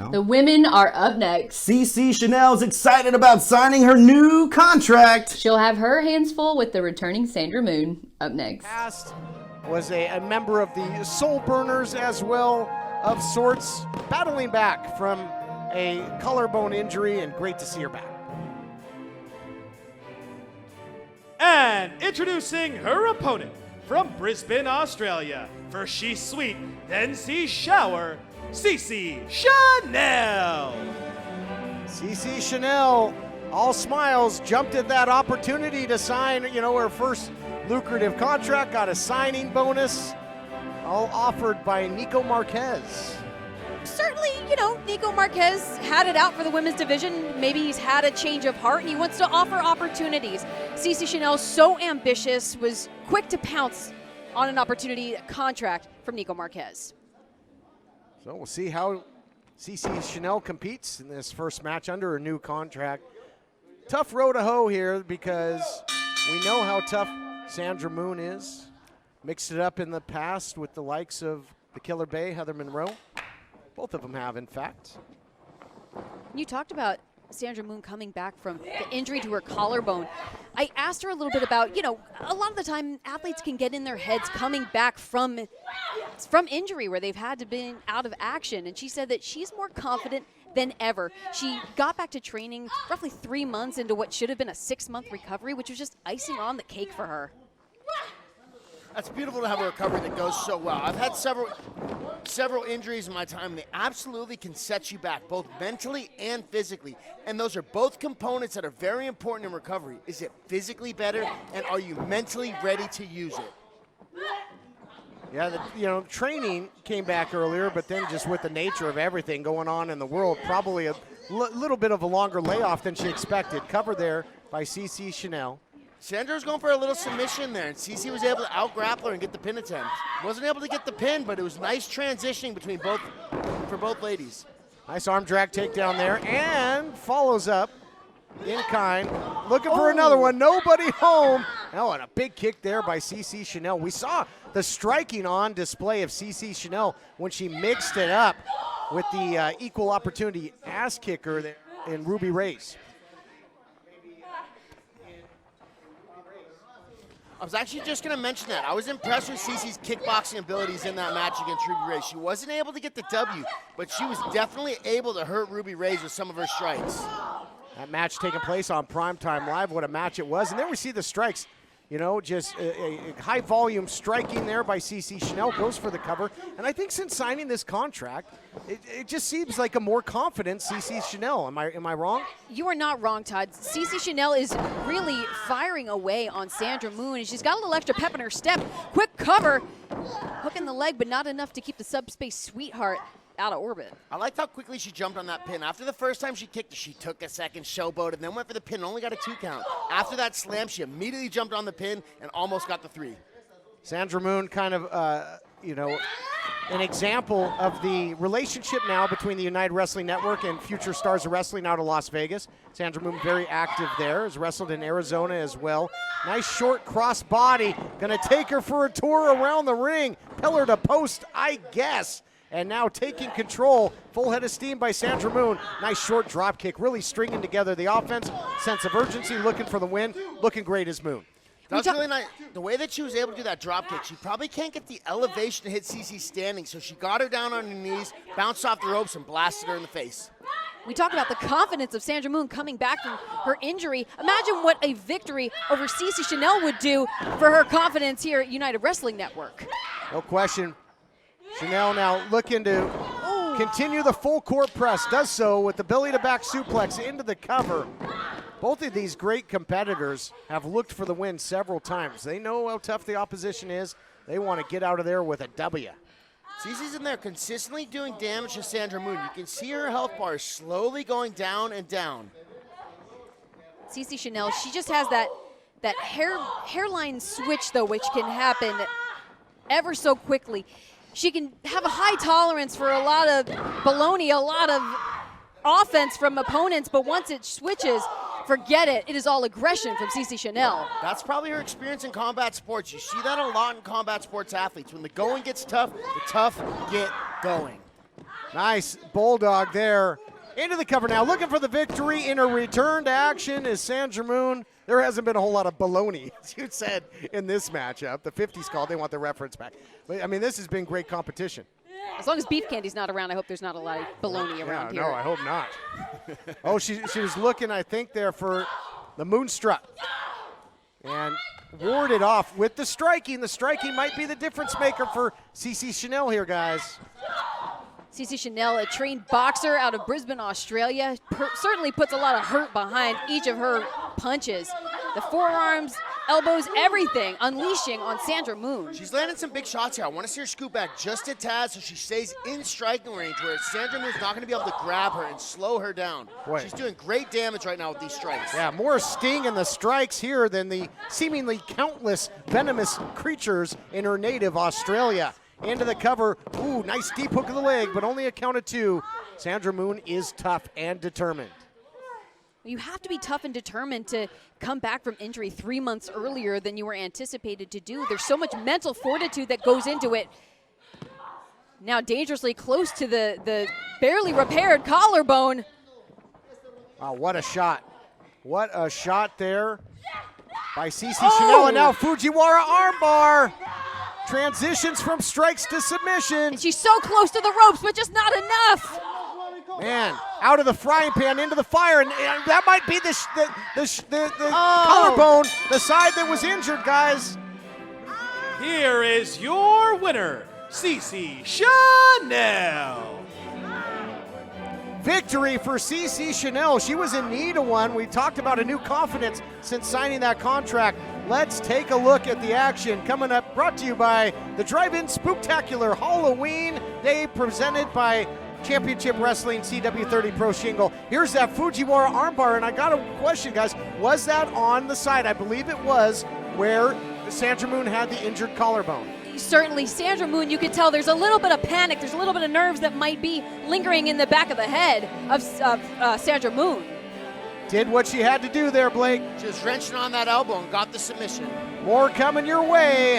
The women are up next. CeCe Chanel's excited about signing her new contract. She'll have her hands full with the returning Sandra Moone up next. Past was a member of the Soul Burners as well, of sorts, battling back from a collarbone injury, and great to see her back. And introducing her opponent from Brisbane, Australia, for She's Sweet, Then She's Shower, CeCe Chanel. CeCe Chanel, all smiles, jumped at that opportunity to sign, her first lucrative contract, got a signing bonus, all offered by Nico Marquez. Certainly, Nico Marquez had it out for the women's division. Maybe he's had a change of heart and he wants to offer opportunities. CeCe Chanel, so ambitious, was quick to pounce on an opportunity, a contract from Nico Marquez. So we'll see how CeCe Chanel competes in this first match under a new contract. Tough row to hoe here because we know how tough Sandra Moone is. Mixed it up in the past with the likes of the Killer Bay, Heather Monroe. Both of them have, in fact. You talked about Sandra Moone coming back from the injury to her collarbone. I asked her a little bit about, a lot of the time athletes can get in their heads coming back from injury where they've had to be out of action. And she said that she's more confident than ever. She got back to training roughly 3 months into what should have been a 6-month recovery, which was just icing on the cake for her. It's beautiful to have a recovery that goes so well. I've had several injuries in my time, and they absolutely can set you back, both mentally and physically. And those are both components that are very important in recovery. Is it physically better, and are you mentally ready to use it? Yeah, training came back earlier, but then just with the nature of everything going on in the world, probably a little bit of a longer layoff than she expected. Covered there by CeCe Chanel. Sandra was going for a little submission there, and CeCe was able to out-grapple her and get the pin attempt. Wasn't able to get the pin, but it was nice transitioning for both ladies. Nice arm drag takedown there, and follows up in kind. Looking for another one, nobody home. Oh, and a big kick there by CeCe Chanel. We saw the striking on display of CeCe Chanel when she mixed it up with the equal opportunity ass kicker there in Ruby Reyes. I was actually just going to mention that. I was impressed with CeCe's kickboxing abilities in that match against Ruby Reyes. She wasn't able to get the W, but she was definitely able to hurt Ruby Reyes with some of her strikes. That match taking place on Primetime Live. What a match it was. And then we see the strikes. Just a high volume striking there by CeCe Chanel, goes for the cover. And I think since signing this contract, it just seems like a more confident CeCe Chanel. Am I wrong? You are not wrong, Todd. CeCe Chanel is really firing away on Sandra Moone, and she's got a little extra pep in her step. Quick cover, hook in the leg, but not enough to keep the subspace sweetheart out of orbit. I liked how quickly she jumped on that pin. After the first time she kicked it, she took a second, showboat, and then went for the pin, only got a 2 count. After that slam, she immediately jumped on the pin and almost got the 3. Sandra Moone kind of, an example of the relationship now between the United Wrestling Network and Future Stars of Wrestling out of Las Vegas. Sandra Moone very active there, has wrestled in Arizona as well. Nice short cross body, gonna take her for a tour around the ring. Pillar to post, I guess. And now taking control, full head of steam by Sandra Moone. Nice short drop kick, really stringing together the offense. Sense of urgency, looking for the win. Looking great as Moone. That was really nice. The way that she was able to do that drop kick, she probably can't get the elevation to hit CeCe standing, so she got her down on her knees, bounced off the ropes, and blasted her in the face. We talk about the confidence of Sandra Moone coming back from her injury. Imagine what a victory over CeCe Chanel would do for her confidence here at United Wrestling Network. No question. Chanel now looking to continue the full court press. Does so with the belly to back suplex into the cover. Both of these great competitors have looked for the win several times. They know how tough the opposition is. They want to get out of there with a W. CeCe's in there consistently doing damage to Sandra Moone. You can see her health bar slowly going down and down. CeCe Chanel, she just has that hairline switch, though, which can happen ever so quickly. She can have a high tolerance for a lot of baloney, a lot of offense from opponents, but once it switches, forget it. It is all aggression from CeCe Chanel. That's probably her experience in combat sports. You see that a lot in combat sports athletes. When the going gets tough, the tough get going. Nice bulldog there. Into the cover now, looking for the victory in a return to action is Sandra Moone. There hasn't been a whole lot of baloney, as you said, in this matchup. The 50's called, they want the reference back. But, I mean, this has been great competition. As long as Beef Candy's not around, I hope there's not a lot of baloney around here. No, I hope not. Oh, she was looking, I think, there for the moonstrut. And warded off with the striking. The striking might be the difference maker for CeCe Chanel here, guys. CeCe Chanel, a trained boxer out of Brisbane, Australia, certainly puts a lot of hurt behind each of her punches. The forearms, elbows, everything unleashing on Sandra Moone. She's landing some big shots here. I want to see her scoot back just a tad so she stays in striking range where Sandra Moone's not going to be able to grab her and slow her down. Boy. She's doing great damage right now with these strikes. Yeah, more sting in the strikes here than the seemingly countless venomous creatures in her native Australia. Into the cover. Ooh, nice deep hook of the leg, but only a count of 2. Sandra Moone is tough and determined. You have to be tough and determined to come back from injury 3 months earlier than you were anticipated to do. There's so much mental fortitude that goes into it. Now dangerously close to the barely repaired collarbone. Wow, what a shot. What a shot there by CeCe Chanel, and now Fujiwara armbar. Transitions from strikes to submissions. She's so close to the ropes, but just not enough. Man, out of the frying pan into the fire, and that might be the collarbone, the side that was injured, guys. Here is your winner, CeCe Chanel. Victory for CeCe Chanel. She was in need of one. We talked about a new confidence since signing that contract. Let's take a look at the action coming up, brought to you by the Drive-In Spooktacular Halloween Day, presented by Championship Wrestling CW30 Pro Shingle. Here's that Fujiwara armbar, and I got a question, guys. Was that on the side? I believe it was, where Sandra Moone had the injured collarbone. Certainly, Sandra Moone, you could tell there's a little bit of panic. There's a little bit of nerves that might be lingering in the back of the head of Sandra Moone. Did what she had to do there, Blake. She was wrenching on that elbow and got the submission. More coming your way.